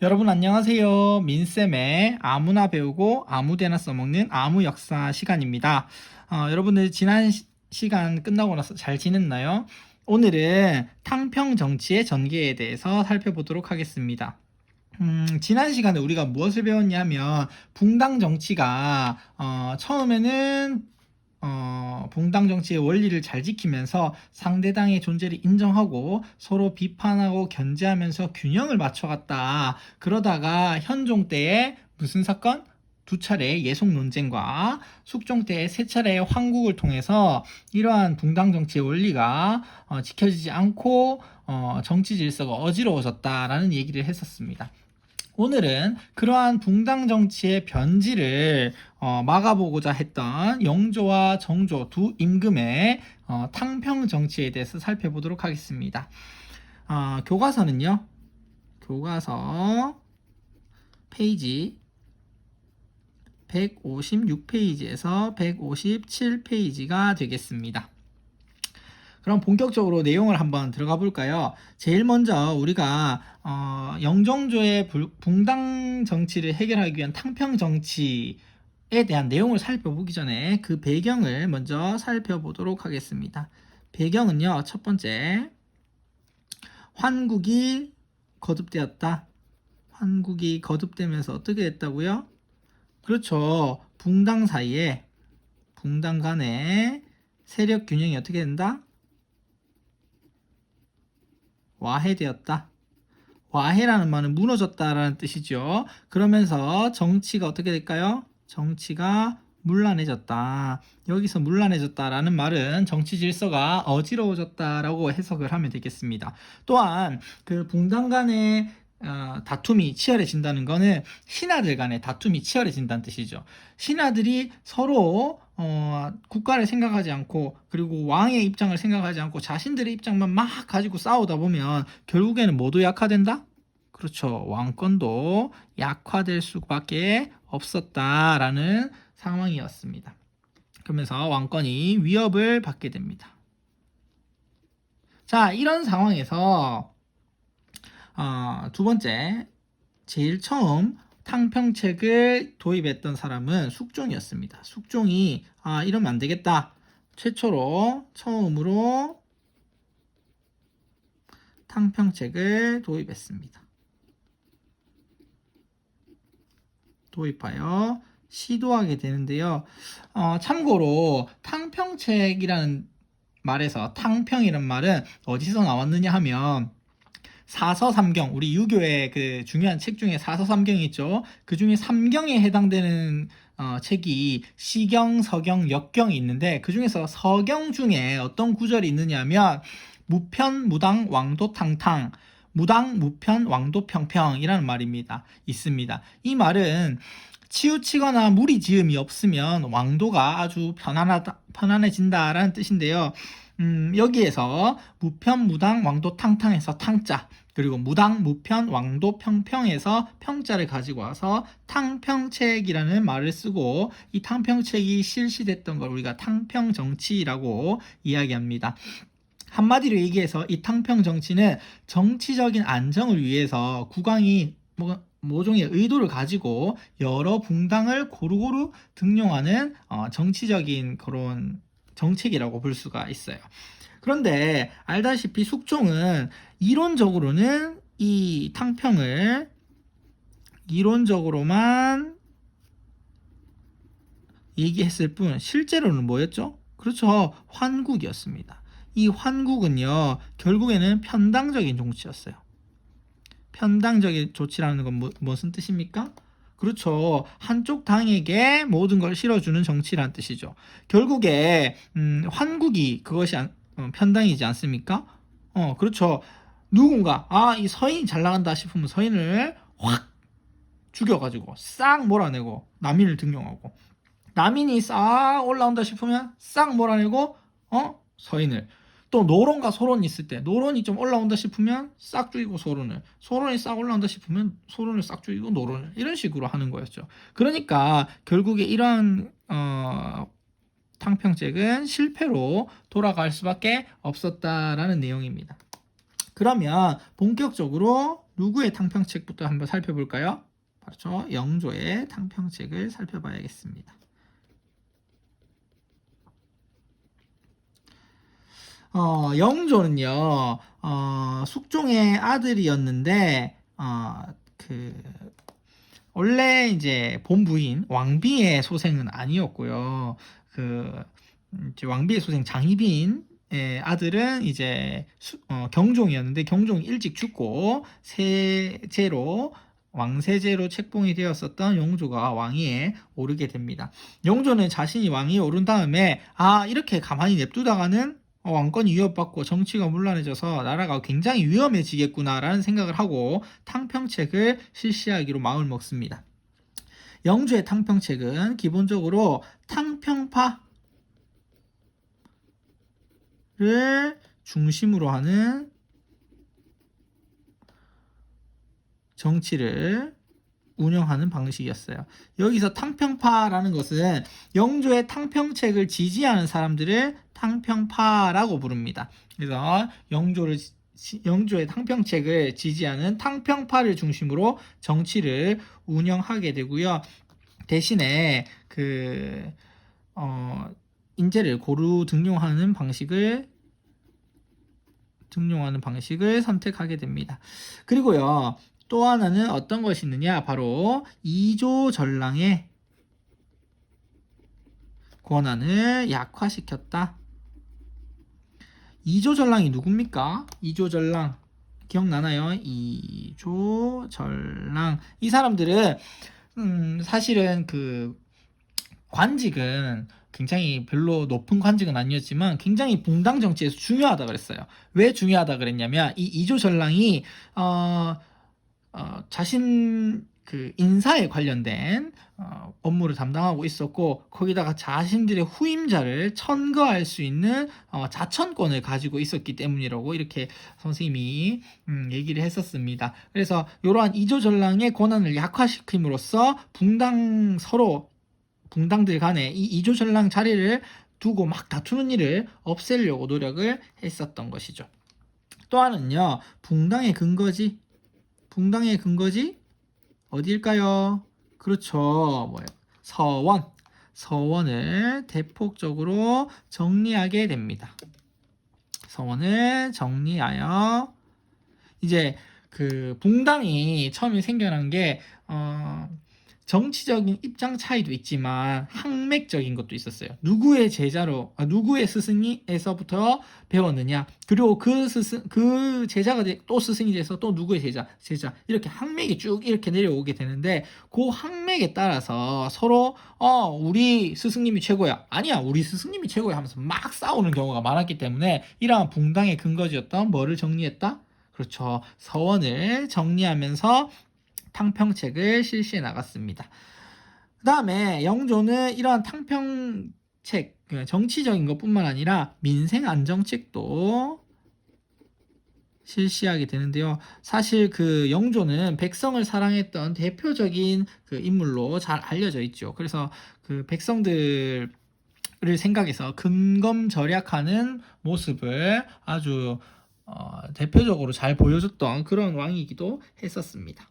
여러분 안녕하세요. 민쌤의 아무나 배우고 아무데나 써먹는 아무 역사 시간입니다. 여러분들 지난 시간 끝나고 나서 잘 지냈나요? 오늘은 탕평 정치의 전개에 대해서 살펴보도록 하겠습니다. 지난 시간에 우리가 무엇을 배웠냐면 붕당 정치가 처음에는 붕당 정치의 원리를 잘 지키면서 상대당의 존재를 인정하고 서로 비판하고 견제하면서 균형을 맞춰갔다. 그러다가 현종 때에 무슨 사건? 두 차례 예속 논쟁과 숙종 때의 세 차례의 황국을 통해서 이러한 붕당 정치의 원리가 지켜지지 않고 정치 질서가 어지러워졌다라는 얘기를 했었습니다. 오늘은 그러한 붕당 정치의 변질을 막아보고자 했던 영조와 정조 두 임금의 탕평 정치에 대해서 살펴보도록 하겠습니다. 교과서는요. 교과서 페이지 156페이지에서 157페이지가 되겠습니다. 그럼 본격적으로 내용을 한번 들어가 볼까요? 제일 먼저 우리가 영종조의 붕당 정치를 해결하기 위한 탕평 정치에 대한 내용을 살펴보기 전에 그 배경을 먼저 살펴보도록 하겠습니다. 배경은요, 첫 번째, 환국이 거듭되었다. 환국이 거듭되면서 어떻게 됐다고요? 그렇죠. 붕당 사이에, 붕당 간의 세력 균형이 어떻게 된다? 와해되었다. 와해라는 말은 무너졌다라는 뜻이죠. 그러면서 정치가 어떻게 될까요? 정치가 문란해졌다. 여기서 문란해졌다라는 말은 정치 질서가 어지러워졌다라고 해석을 하면 되겠습니다. 또한 그 붕당 간의 다툼이 치열해진다는 것은 신하들 간의 다툼이 치열해진다는 뜻이죠. 신하들이 서로 국가를 생각하지 않고 그리고 왕의 입장을 생각하지 않고 자신들의 입장만 막 가지고 싸우다 보면 결국에는 뭐도 약화된다? 그렇죠. 왕권도 약화될 수밖에 없었다라는 상황이었습니다. 그러면서 왕권이 위협을 받게 됩니다. 자, 이런 상황에서 두 번째, 제일 처음 탕평책을 도입했던 사람은 숙종이었습니다. 숙종이 이러면 안 되겠다. 처음으로 탕평책을 도입했습니다. 도입하여 시도하게 되는데요. 참고로 탕평책이라는 말에서 탕평이라는 말은 어디서 나왔느냐 하면 사서삼경, 우리 유교의 그 중요한 책 중에 사서삼경이 있죠. 그 중에 삼경에 해당되는 책이 시경, 서경, 역경이 있는데 그 중에서 서경 중에 어떤 구절이 있느냐면 무편, 무당, 왕도 탕탕, 무당, 무편, 왕도 평평이라는 말입니다. 있습니다. 이 말은 치우치거나 무리지음이 없으면 왕도가 아주 편안해진다라는 뜻인데요. 여기에서 무편, 무당, 왕도 탕탕에서 탕자, 그리고 무당, 무편, 왕도 평평에서 평자를 가지고 와서 탕평책이라는 말을 쓰고 이 탕평책이 실시됐던 걸 우리가 탕평정치라고 이야기합니다. 한마디로 얘기해서 이 탕평 정치는 정치적인 안정을 위해서 국왕이 모종의 의도를 가지고 여러 붕당을 고루고루 등용하는 정치적인 그런 정책이라고 볼 수가 있어요. 그런데 알다시피 숙종은 이론적으로는 이 탕평을 이론적으로만 얘기했을 뿐 실제로는 뭐였죠? 그렇죠. 환국이었습니다. 이 환국은요, 결국에는 편당적인 정치였어요. 편당적인 조치라는 건 무슨 뜻입니까? 그렇죠. 한쪽 당에게 모든 걸 실어주는 정치라는 뜻이죠. 결국에 환국이 그것이 편당이지 않습니까? 그렇죠. 누군가 이 서인이 잘 나간다 싶으면 서인을 확 죽여가지고 싹 몰아내고 남인을 등용하고 남인이 싹 올라온다 싶으면 싹 몰아내고 서인을 또 노론과 소론이 있을 때 노론이 좀 올라온다 싶으면 싹 죽이고 소론이 싹 올라온다 싶으면 소론을 싹 죽이고 노론을 이런 식으로 하는 거였죠. 그러니까 결국에 이러한 탕평책은 실패로 돌아갈 수밖에 없었다라는 내용입니다. 그러면 본격적으로 누구의 탕평책부터 한번 살펴볼까요? 바로 영조의 탕평책을 살펴봐야겠습니다. 영조는요, 숙종의 아들이었는데, 원래 이제 본부인 왕비의 소생은 아니었고요. 이제 왕비의 소생 장희빈의 아들은 이제 경종이었는데, 경종이 일찍 죽고 왕세제로 책봉이 되었었던 영조가 왕위에 오르게 됩니다. 영조는 자신이 왕위에 오른 다음에 이렇게 가만히 냅두다가는 왕권이 위협받고 정치가 문란해져서 나라가 굉장히 위험해지겠구나라는 생각을 하고 탕평책을 실시하기로 마음을 먹습니다. 영조의 탕평책은 기본적으로 탕평파를 중심으로 하는 정치를 운영하는 방식이었어요. 여기서 탕평파라는 것은 영조의 탕평책을 지지하는 사람들을 탕평파라고 부릅니다. 그래서 영조의 탕평책을 지지하는 탕평파를 중심으로 정치를 운영하게 되고요. 대신에 인재를 고루 등용하는 방식을 선택하게 됩니다. 그리고요, 또 하나는 어떤 것이 있느냐? 바로 이조전랑의 권한을 약화시켰다. 이조전랑이 누굽니까? 이조전랑 기억나나요? 이조전랑, 이 사람들은 사실은 관직은 굉장히 별로 높은 관직은 아니었지만 굉장히 붕당 정치에서 중요하다 그랬어요. 왜 중요하다 그랬냐면 이 이조전랑이 자신 인사에 관련된 업무를 담당하고 있었고, 거기다가 자신들의 후임자를 천거할 수 있는 자천권을 가지고 있었기 때문이라고 이렇게 선생님이 얘기를 했었습니다. 그래서 이러한 이조전랑의 권한을 약화시킴으로써 붕당들 간에 이 이조전랑 자리를 두고 막 다투는 일을 없애려고 노력을 했었던 것이죠. 또 하나는요, 붕당의 근거지 어디일까요? 그렇죠. 서원을 대폭적으로 정리하게 됩니다. 서원을 정리하여 이제 붕당이 처음에 생겨난 게 정치적인 입장 차이도 있지만 학맥적인 것도 있었어요. 누구의 스승에서부터 배웠느냐, 그리고 그 제자가 또 스승이 돼서 또 누구의 제자 이렇게 학맥이 쭉 이렇게 내려오게 되는데, 그 학맥에 따라서 서로 우리 스승님이 최고야, 아니야 우리 스승님이 최고야 하면서 막 싸우는 경우가 많았기 때문에 이러한 붕당의 근거지였던 뭐를 정리했다? 그렇죠. 서원을 정리하면서 탕평책을 실시해 나갔습니다. 그 다음에 영조는 이러한 탕평책, 정치적인 것뿐만 아니라 민생 안정책도 실시하게 되는데요. 사실 영조는 백성을 사랑했던 대표적인 인물로 잘 알려져 있죠. 그래서 백성들을 생각해서 근검절약하는 모습을 아주 대표적으로 잘 보여줬던 그런 왕이기도 했었습니다.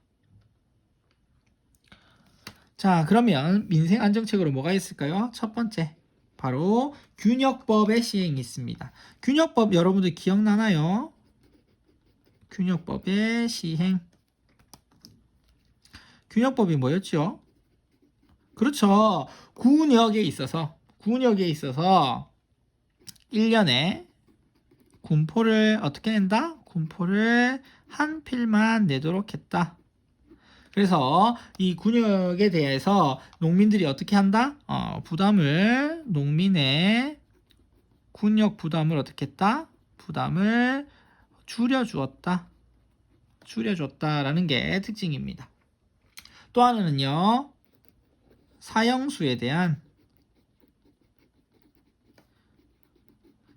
자, 그러면 민생 안정책으로 뭐가 있을까요? 첫 번째, 바로 균역법의 시행이 있습니다. 균역법 여러분들 기억나나요? 균역법의 시행. 균역법이 뭐였죠? 그렇죠. 군역에 있어서 1년에 군포를 어떻게 낸다? 군포를 한 필만 내도록 했다. 그래서 이 군역에 대해서 농민들이 어떻게 한다? 농민의 군역 부담을 어떻게 했다? 부담을 줄여주었다라는 게 특징입니다. 또 하나는요, 사형수에 대한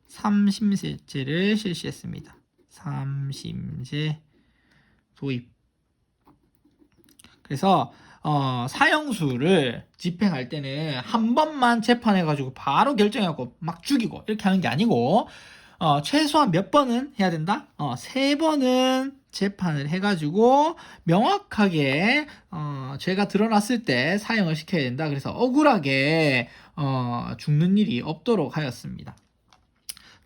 삼심제를 실시했습니다. 삼심제 도입. 그래서 사형수를 집행할 때는 한 번만 재판해가지고 바로 결정해갖고 막 죽이고 이렇게 하는 게 아니고 최소한 몇 번은 해야 된다? 3번은 재판을 해가지고 명확하게 죄가 드러났을 때 사형을 시켜야 된다. 그래서 억울하게 죽는 일이 없도록 하였습니다.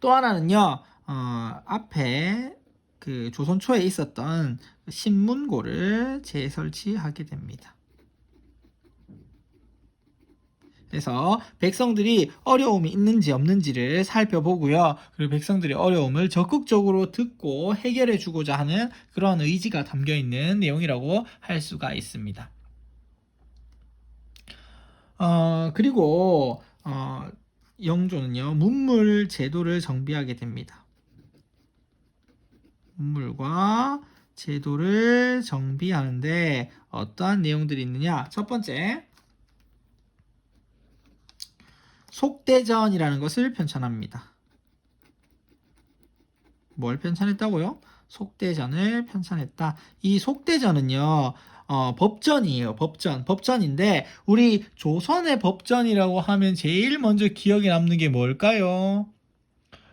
또 하나는요, 앞에 그 조선 초에 있었던 신문고를 재설치하게 됩니다. 그래서 백성들이 어려움이 있는지 없는지를 살펴보고요. 그리고 백성들의 어려움을 적극적으로 듣고 해결해 주고자 하는 그런 의지가 담겨 있는 내용이라고 할 수가 있습니다. 그리고 영조는요, 문물 제도를 정비하게 됩니다. 문물과 제도를 정비하는데 어떠한 내용들이 있느냐? 첫 번째, 속대전이라는 것을 편찬합니다. 뭘 편찬했다고요? 속대전을 편찬했다. 이 속대전은요, 법전이에요. 법전인데 우리 조선의 법전이라고 하면 제일 먼저 기억에 남는 게 뭘까요?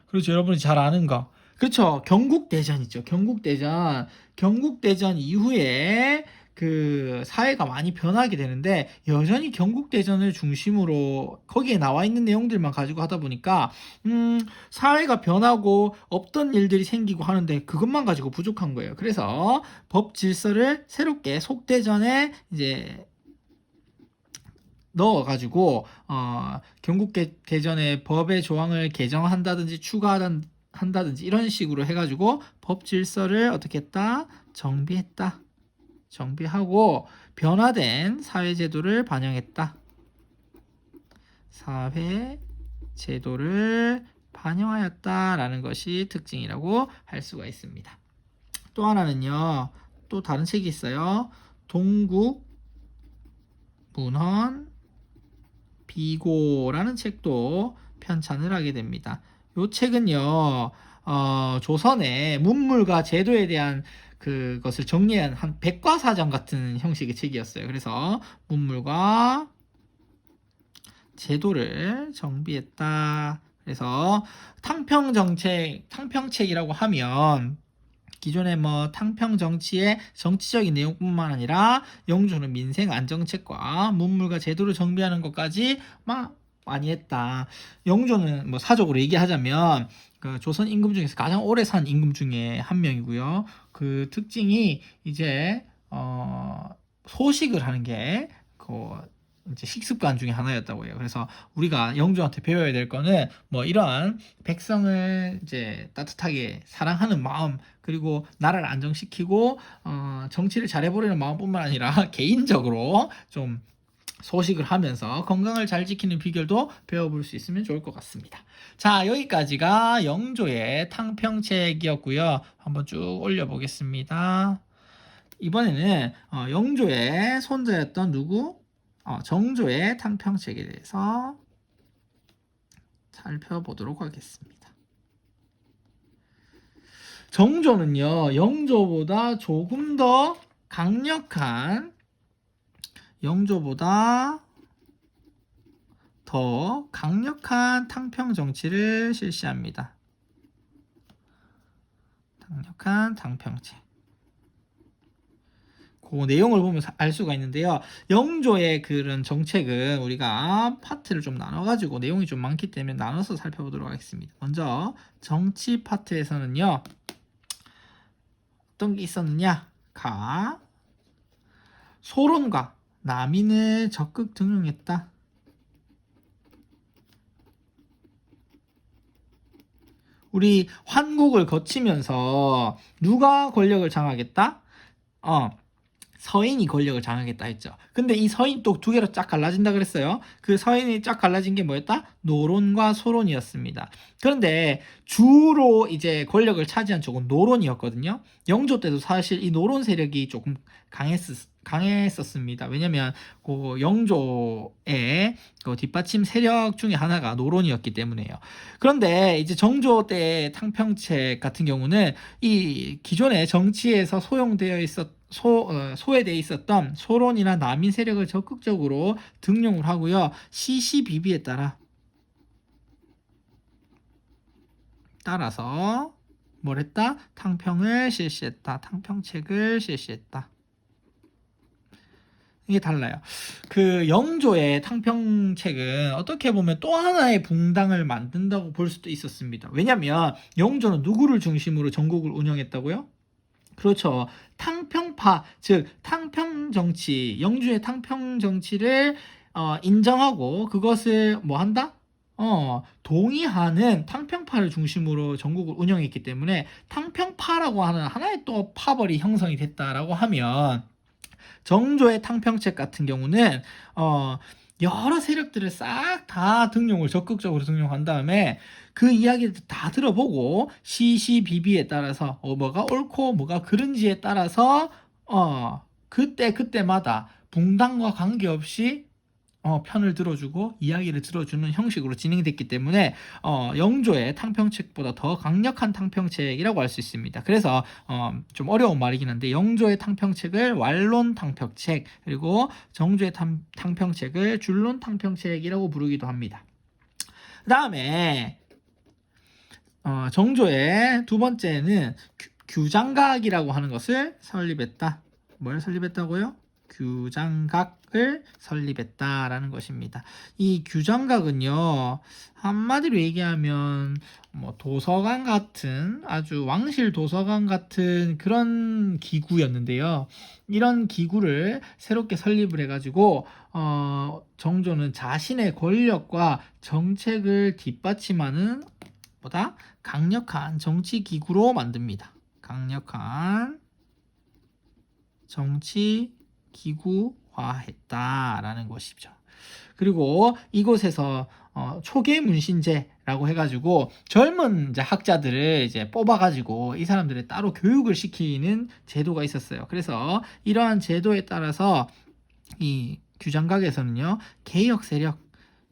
그렇죠. 여러분이 잘 아는 거. 그렇죠. 경국대전 있죠. 경국대전 이후에 그 사회가 많이 변하게 되는데 여전히 경국대전을 중심으로 거기에 나와 있는 내용들만 가지고 하다 보니까 사회가 변하고 없던 일들이 생기고 하는데 그것만 가지고 부족한 거예요. 그래서 법 질서를 새롭게 속대전에 이제 넣어가지고 경국대전의 법의 조항을 개정한다든지 추가한다든지 이런 식으로 해가지고 법 질서를 어떻게 했다? 정비하고 변화된 사회제도를 반영했다. 사회제도를 반영하였다라는 것이 특징이라고 할 수가 있습니다. 또 하나는요, 또 다른 책이 있어요. 동국문헌 비고라는 책도 편찬을 하게 됩니다. 이 책은요, 조선의 문물과 제도에 대한 그것을 정리한 한 백과사전 같은 형식의 책이었어요. 그래서 문물과 제도를 정비했다. 그래서 탕평책이라고 하면 기존의 뭐 탕평 정치의 정치적인 내용뿐만 아니라 영조는 민생 안정책과 문물과 제도를 정비하는 것까지 막 많이 했다. 영조는 뭐 사적으로 얘기하자면 그 조선 임금 중에서 가장 오래 산 임금 중에 한 명이고요. 그 특징이 이제 소식을 하는 게 이제 식습관 중에 하나였다고 해요. 그래서 우리가 영조한테 배워야 될 거는 뭐 이러한 백성을 이제 따뜻하게 사랑하는 마음, 그리고 나라를 안정시키고 정치를 잘해보려는 마음뿐만 아니라 개인적으로 좀 소식을 하면서 건강을 잘 지키는 비결도 배워볼 수 있으면 좋을 것 같습니다. 자, 여기까지가 영조의 탕평책이었고요. 한번 쭉 올려보겠습니다. 이번에는 영조의 손자였던 누구? 정조의 탕평책에 대해서 살펴보도록 하겠습니다. 정조는요, 영조보다 조금 더 강력한 탕평 정치를 실시합니다. 강력한 탕평책. 그 내용을 보면 알 수가 있는데요. 영조의 그런 정책은 우리가 파트를 좀 나눠가지고 내용이 좀 많기 때문에 나눠서 살펴보도록 하겠습니다. 먼저 정치 파트에서는요, 어떤 게 있었느냐? 소론과 남인을 적극 등용했다. 우리 환국을 거치면서 누가 권력을 장악했다? 서인이 권력을 장악했다 했죠. 근데 이 서인 또 두 개로 쫙 갈라진다 그랬어요. 그 서인이 쫙 갈라진 게 뭐였다? 노론과 소론이었습니다. 그런데 주로 이제 권력을 차지한 쪽은 노론이었거든요. 영조 때도 사실 이 노론 세력이 조금 강했었습니다. 왜냐면 그 영조의 그 뒷받침 세력 중에 하나가 노론이었기 때문에요. 그런데 이제 정조 때 탕평책 같은 경우는 이 기존의 정치에서 소외되어 있었던 소론이나 남인 세력을 적극적으로 등용을 하고요. 시시비비에 따라서 뭘 했다? 탕평을 실시했다. 탕평책을 실시했다. 이게 달라요. 그 영조의 탕평책은 어떻게 보면 또 하나의 붕당을 만든다고 볼 수도 있었습니다. 왜냐면 영조는 누구를 중심으로 전국을 운영했다고요? 그렇죠. 탕평파, 즉 탕평정치, 영주의 탕평정치를 인정하고 그것을 뭐 한다? 동의하는 탕평파를 중심으로 전국을 운영했기 때문에 탕평파라고 하는 하나의 또 파벌이 형성이 됐다라고 하면 정조의 탕평책 같은 경우는 여러 세력들을 싹 다 등용을 적극적으로 등용한 다음에 그 이야기를 다 들어보고 시시비비에 따라서 뭐가 옳고 뭐가 그른지에 따라서 그때마다 붕당과 관계없이 편을 들어주고 이야기를 들어주는 형식으로 진행됐기 때문에 영조의 탕평책보다 더 강력한 탕평책이라고 할 수 있습니다. 그래서 좀 어려운 말이긴 한데 영조의 탕평책을 완론 탕평책 그리고 정조의 탕평책을 준론 탕평책이라고 부르기도 합니다. 그 다음에 정조의 두 번째는 규장각이라고 하는 것을 설립했다. 뭘 설립했다고요? 규장각을 설립했다라는 것입니다. 이 규장각은요, 한마디로 얘기하면 뭐 도서관 같은 아주 왕실 도서관 같은 그런 기구였는데요. 이런 기구를 새롭게 설립을 해가지고 정조는 자신의 권력과 정책을 뒷받침하는 보다 강력한 정치 기구로 만듭니다. 강력한 정치 기구화했다라는 것이죠. 그리고 이곳에서 초계 문신제라고 해가지고 젊은 이제 학자들을 이제 뽑아가지고 이 사람들을 따로 교육을 시키는 제도가 있었어요. 그래서 이러한 제도에 따라서 이 규장각에서는요 개혁 세력,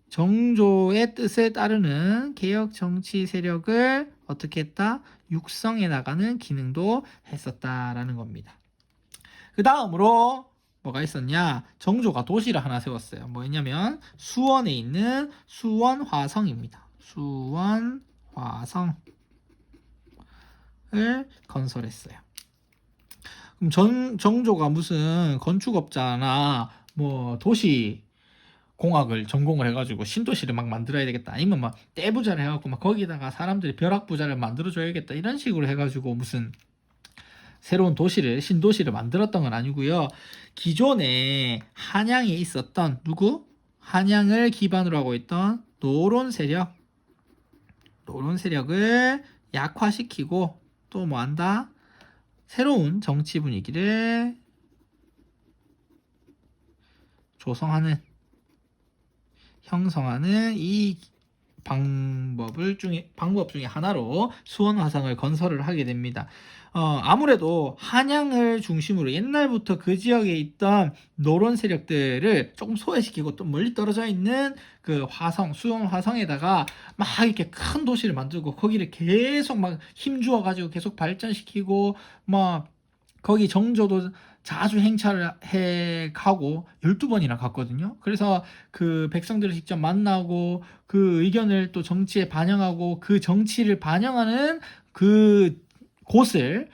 정조의 뜻에 따르는 개혁 정치 세력을 어떻게 했다? 육성해 나가는 기능도 했었다라는 겁니다. 그 다음으로 뭐가 있었냐? 정조가 도시를 하나 세웠어요. 뭐였냐면 수원에 있는 수원화성입니다. 수원화성을 건설했어요. 그럼 정조가 무슨 건축업자나 뭐 도시 공학을 전공을 해가지고 신도시를 막 만들어야 되겠다. 아니면 막 떼부자를 해갖고 막 거기다가 사람들이 벼락부자를 만들어줘야겠다. 이런 식으로 해가지고 무슨 새로운 도시를 신도시를 만들었던 건 아니고요. 기존에 한양에 있었던 누구? 한양을 기반으로 하고 있던 노론 세력을 약화시키고 또 뭐 한다? 새로운 정치 분위기를 형성하는 이 방법 중에 하나로 수원화성을 건설을 하게 됩니다. 아무래도 한양을 중심으로 옛날부터 그 지역에 있던 노론 세력들을 조금 소외시키고 또 멀리 떨어져 있는 그 수원 화성에다가 막 이렇게 큰 도시를 만들고 거기를 계속 막 힘주어 가지고 계속 발전시키고 막 거기 정조도 자주 행차를 해 가고 12번이나 갔거든요. 그래서 그 백성들을 직접 만나고 그 의견을 또 정치에 반영하고 그 정치를 반영하는 그 곳을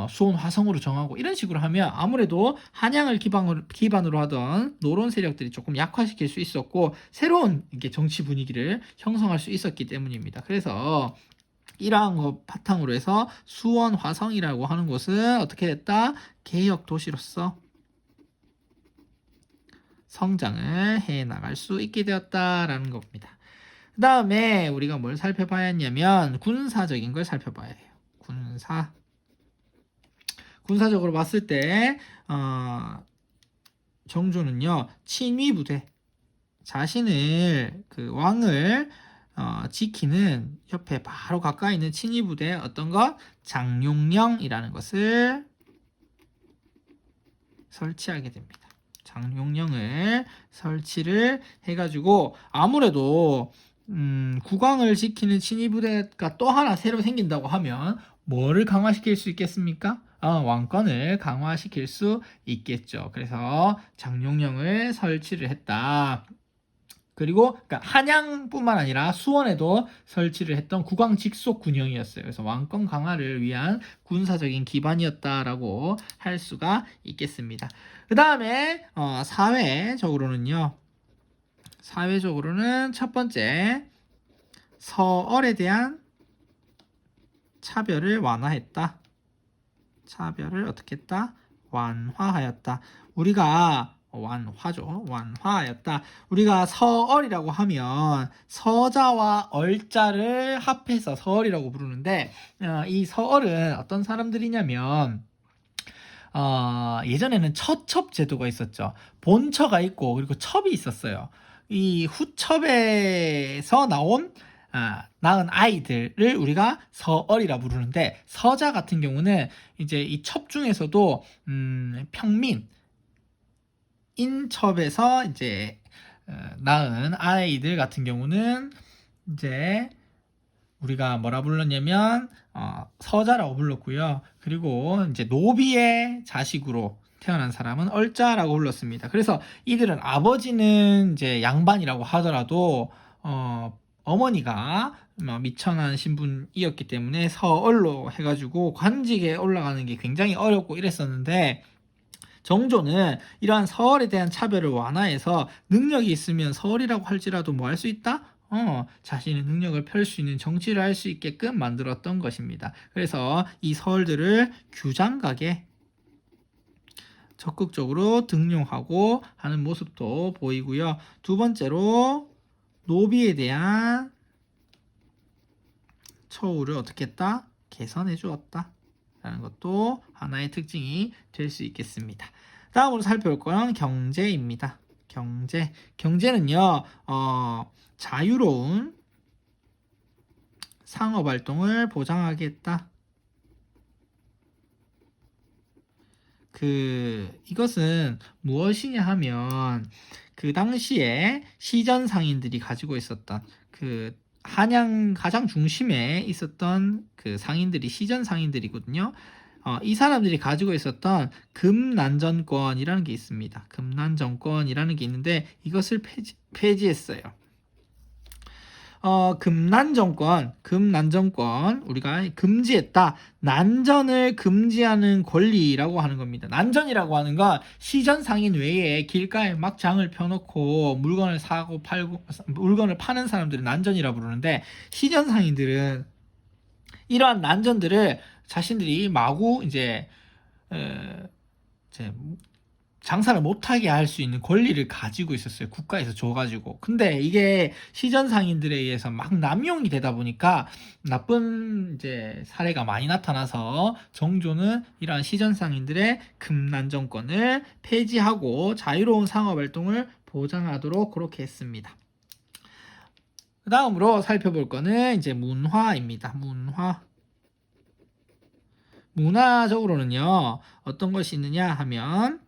수원 화성으로 정하고 이런 식으로 하면 아무래도 한양을 기반으로 하던 노론 세력들이 조금 약화시킬 수 있었고 새로운 이게 정치 분위기를 형성할 수 있었기 때문입니다. 그래서 이러한 것 바탕으로 해서 수원 화성이라고 하는 곳은 어떻게 됐다? 개혁 도시로서 성장을 해 나갈 수 있게 되었다라는 겁니다. 그 다음에 우리가 뭘 살펴봐야 했냐면 군사적인 걸 살펴봐야 해요. 군사적으로 봤을 때 정조는요 친위 부대 자신을 그 왕을 지키는 옆에 바로 가까이 있는 친위 부대 어떤 것? 장룡령이라는 것을 설치하게 됩니다. 장룡령을 설치를 해가지고 아무래도 국왕을 지키는 친위 부대가 또 하나 새로 생긴다고 하면 뭐를 강화시킬 수 있겠습니까? 왕권을 강화시킬 수 있겠죠. 그래서 장룡령을 설치를 했다. 그리고 그러니까 한양뿐만 아니라 수원에도 설치를 했던 국왕 직속 군영이었어요. 그래서 왕권 강화를 위한 군사적인 기반이었다라고 할 수가 있겠습니다. 그 다음에 사회적으로는 첫 번째 서얼에 대한 차별을 완화했다. 차별을 어떻게 했다? 완화하였다. 우리가 완화하였다. 우리가 서얼이라고 하면 서자와 얼자를 합해서 서얼이라고 부르는데 이 서얼은 어떤 사람들이냐면 예전에는 처첩 제도가 있었죠. 본처가 있고 그리고 첩이 있었어요. 이 후첩에서 낳은 아이들을 우리가 서얼이라 부르는데 서자 같은 경우는 이제 이 첩 중에서도 평민 인첩에서 이제 낳은 아이들 같은 경우는 이제 우리가 뭐라 불렀냐면 서자라고 불렀고요. 그리고 이제 노비의 자식으로 태어난 사람은 얼자라고 불렀습니다. 그래서 이들은 아버지는 이제 양반이라고 하더라도 어머니가 미천한 신분이었기 때문에 서얼로 해가지고 관직에 올라가는 게 굉장히 어렵고 이랬었는데 정조는 이러한 서얼에 대한 차별을 완화해서 능력이 있으면 서얼이라고 할지라도 뭐 할 수 있다? 자신의 능력을 펼 수 있는 정치를 할 수 있게끔 만들었던 것입니다. 그래서 이 서얼들을 규장각에 적극적으로 등용하고 하는 모습도 보이고요. 두 번째로 노비에 대한 처우를 어떻게 했다? 개선해 주었다. 라는 것도 하나의 특징이 될 수 있겠습니다. 다음으로 살펴볼 건 경제입니다. 경제는요, 자유로운 상업 활동을 보장하겠다. 이것은 무엇이냐 하면 그 당시에 시전 상인들이 가지고 있었던 한양 가장 중심에 있었던 그 상인들이 시전 상인들이거든요. 이 사람들이 가지고 있었던 금난전권이라는 게 있습니다. 금난정권이라는 게 있는데 이것을 폐지했어요. 금난정권 우리가 금지했다. 난전을 금지하는 권리라고 하는 겁니다. 난전이라고 하는 건 시전 상인 외에 길가에 막 장을 펴놓고 물건을 사고 팔고 물건을 파는 사람들을 난전이라 부르는데 시전 상인들은 이러한 난전들을 자신들이 마구 이제 장사를 못하게 할 수 있는 권리를 가지고 있었어요. 국가에서 줘가지고. 근데 이게 시전 상인들에 의해서 막 남용이 되다 보니까 나쁜 이제 사례가 많이 나타나서 정조는 이러한 시전 상인들의 금난정권을 폐지하고 자유로운 상업 활동을 보장하도록 그렇게 했습니다. 그 다음으로 살펴볼 거는 이제 문화입니다. 문화적으로는요, 어떤 것이 있느냐 하면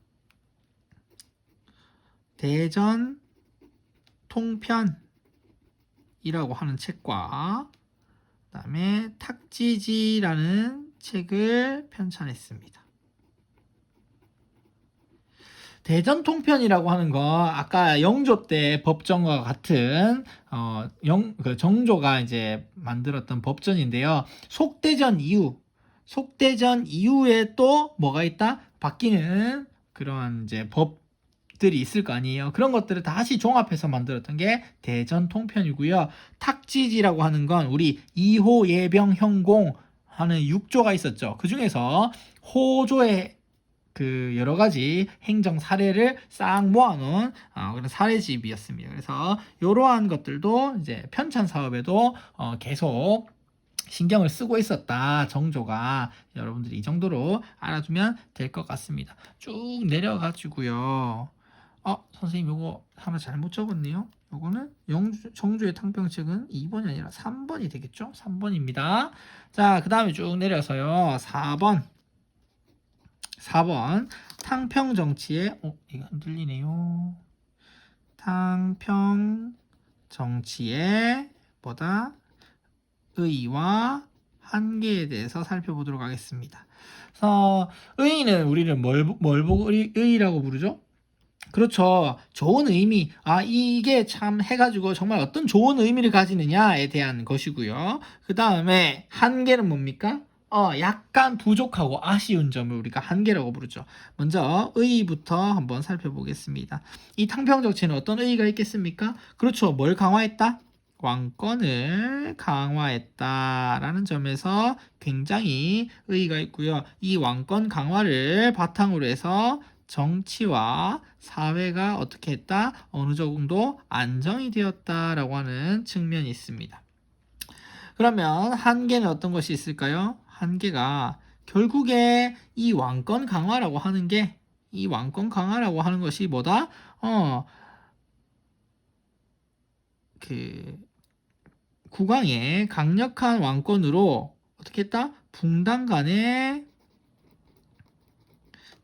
대전 통편이라고 하는 책과 그다음에 탁지지라는 책을 편찬했습니다. 대전 통편이라고 하는 거 아까 영조 때 법전과 같은 정조가 이제 만들었던 법전인데요. 속대전 이후에 또 뭐가 있다? 바뀌는 그런 이제 법들이 있을 거 아니에요. 그런 것들을 다시 종합해서 만들었던 게 대전 통편이고요. 탁지지라고 하는 건 우리 2호 예병 형공 하는 6조가 있었죠. 그 중에서 호조의 여러 가지 행정 사례를 싹 모아놓은 그런 사례집이었습니다. 그래서 이러한 것들도 이제 편찬 사업에도 계속 신경을 쓰고 있었다. 정조가 여러분들이 이 정도로 알아두면 될 것 같습니다. 쭉 내려가지고요. 선생님 요거 하나 잘못 적었네요. 요거는 정조의 탕평책은 2번이 아니라 3번이 되겠죠? 3번입니다. 자, 그 다음에 쭉 내려서요. 4번 탕평 정치의 이거 흔들리네요. 탕평 정치의 의의와 한계에 대해서 살펴보도록 하겠습니다. 그래서 의의는 우리는 뭘 보고 의의라고 부르죠? 그렇죠. 좋은 의미. 이게 참 해가지고 정말 어떤 좋은 의미를 가지느냐에 대한 것이고요. 그 다음에 한계는 뭡니까? 약간 부족하고 아쉬운 점을 우리가 한계라고 부르죠. 먼저 의의부터 한번 살펴보겠습니다. 이 탕평 정치는 어떤 의의가 있겠습니까? 그렇죠. 뭘 강화했다? 왕권을 강화했다라는 점에서 굉장히 의의가 있고요. 이 왕권 강화를 바탕으로 해서 정치와 사회가 어떻게 했다? 어느 정도 안정이 되었다라고 하는 측면이 있습니다. 그러면 한계는 어떤 것이 있을까요? 한계가 결국에 이 왕권 강화라고 하는 게 이 왕권 강화라고 하는 것이 뭐다? 그 국왕의 강력한 왕권으로 어떻게 했다? 붕당 간의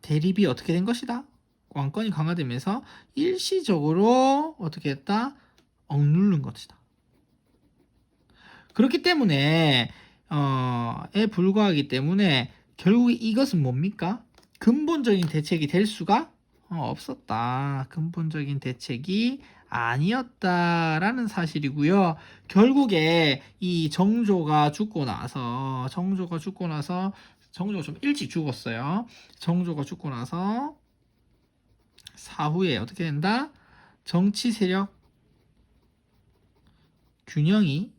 대립이 어떻게 된 것이다? 왕권이 강화되면서 일시적으로 어떻게 했다? 억누른 것이다. 그렇기 때문에 에 불과하기 때문에 결국 이것은 뭡니까? 근본적인 대책이 될 수가 없었다. 근본적인 대책이 아니었다라는 사실이고요. 결국에 이 정조가 죽고 나서 정조가 좀 일찍 죽었어요. 정조가 죽고 나서 사후에 어떻게 된다? 정치 세력 균형이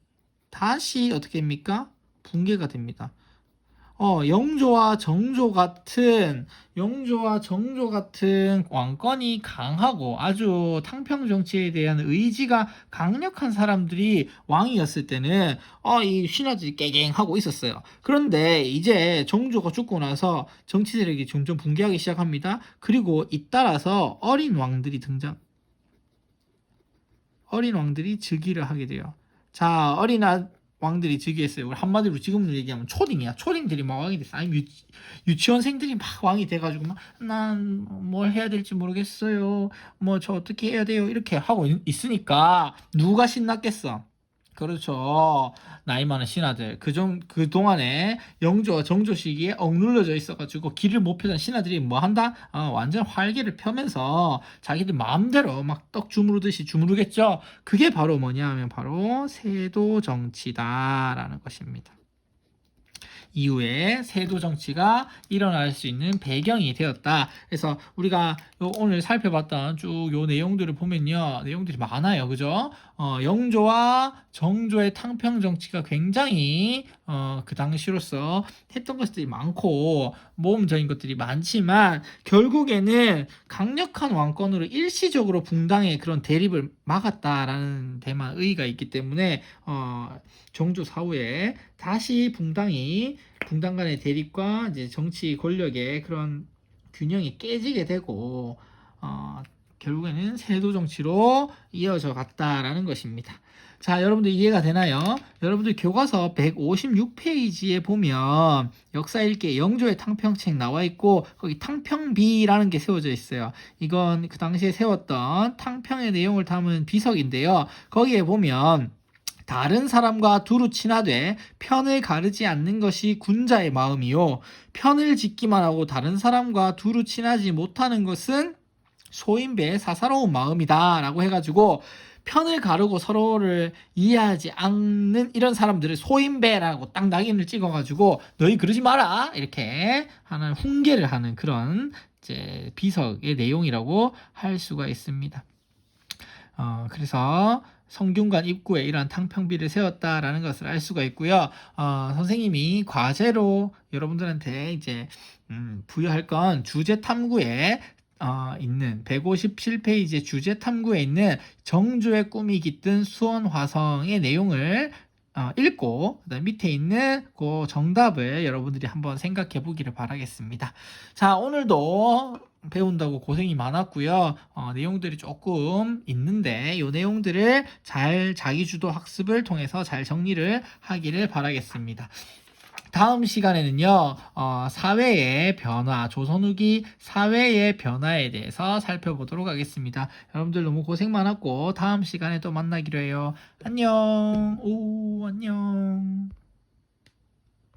다시 어떻게 됩니까? 붕괴가 됩니다. 영조와 정조 같은 왕권이 강하고 아주 탕평 정치에 대한 의지가 강력한 사람들이 왕이었을 때는 이 신하들이 깨갱하고 있었어요. 그런데 이제 정조가 죽고 나서 정치 세력이 점점 붕괴하기 시작합니다. 그리고 잇따라서 어린 왕들이 즉위를 하게 돼요. 자, 왕들이 즉위했어요. 우리 한마디로 지금으로 얘기하면 초딩이야. 초딩들이 막 왕이 됐어. 아니 유치원생들이 막 왕이 돼가지고 막 난 뭘 해야 될지 모르겠어요. 뭐 저 어떻게 해야 돼요? 이렇게 하고 있으니까 누가 신났겠어? 그렇죠. 나이 많은 신하들. 그동안에 영조와 정조 시기에 억눌러져 있어가지고 길을 못 펴던 신하들이 뭐 한다? 완전 활기를 펴면서 자기들 마음대로 막 떡 주무르듯이 주무르겠죠. 그게 바로 뭐냐 하면 바로 세도 정치다라는 것입니다. 이후에 세도 정치가 일어날 수 있는 배경이 되었다. 그래서 우리가 오늘 살펴봤던 쭉 요 내용들을 보면요. 내용들이 많아요. 그죠? 영조와 정조의 탕평 정치가 굉장히 그 당시로서 했던 것들이 많고 모험적인 것들이 많지만 결국에는 강력한 왕권으로 일시적으로 붕당의 그런 대립을 막았다라는 데만 의의가 있기 때문에 정조 사후에 다시 붕당 간의 대립과 이제 정치 권력의 그런 균형이 깨지게 되고 결국에는 세도 정치로 이어져 갔다라는 것입니다. 자, 여러분들 이해가 되나요? 여러분들 교과서 156페이지에 보면 역사 읽기 영조의 탕평책 나와 있고 거기 탕평비라는 게 세워져 있어요. 이건 그 당시에 세웠던 탕평의 내용을 담은 비석인데요. 거기에 보면 다른 사람과 두루 친하되 편을 가르지 않는 것이 군자의 마음이요. 편을 짓기만 하고 다른 사람과 두루 친하지 못하는 것은 소인배의 사사로운 마음이다 라고 해가지고 편을 가르고 서로를 이해하지 않는 이런 사람들을 소인배라고 딱 낙인을 찍어가지고 너희 그러지 마라 이렇게 하는 훈계를 하는 그런 이제 비석의 내용이라고 할 수가 있습니다. 그래서 성균관 입구에 이러한 탕평비를 세웠다라는 것을 알 수가 있고요. 선생님이 과제로 여러분들한테 이제 부여할 건 주제 탐구에 있는 157페이지 주제 탐구에 있는 정조의 꿈이 깃든 수원화성의 내용을 읽고 그다음 밑에 있는 그 정답을 여러분들이 한번 생각해 보기를 바라겠습니다. 자, 오늘도 배운다고 고생이 많았고요. 내용들이 조금 있는데 이 내용들을 잘 자기주도 학습을 통해서 잘 정리를 하기를 바라겠습니다. 다음 시간에는요, 사회의 변화, 조선 후기 사회의 변화에 대해서 살펴보도록 하겠습니다. 여러분들 너무 고생 많았고, 다음 시간에 또 만나기로 해요. 안녕. 안녕.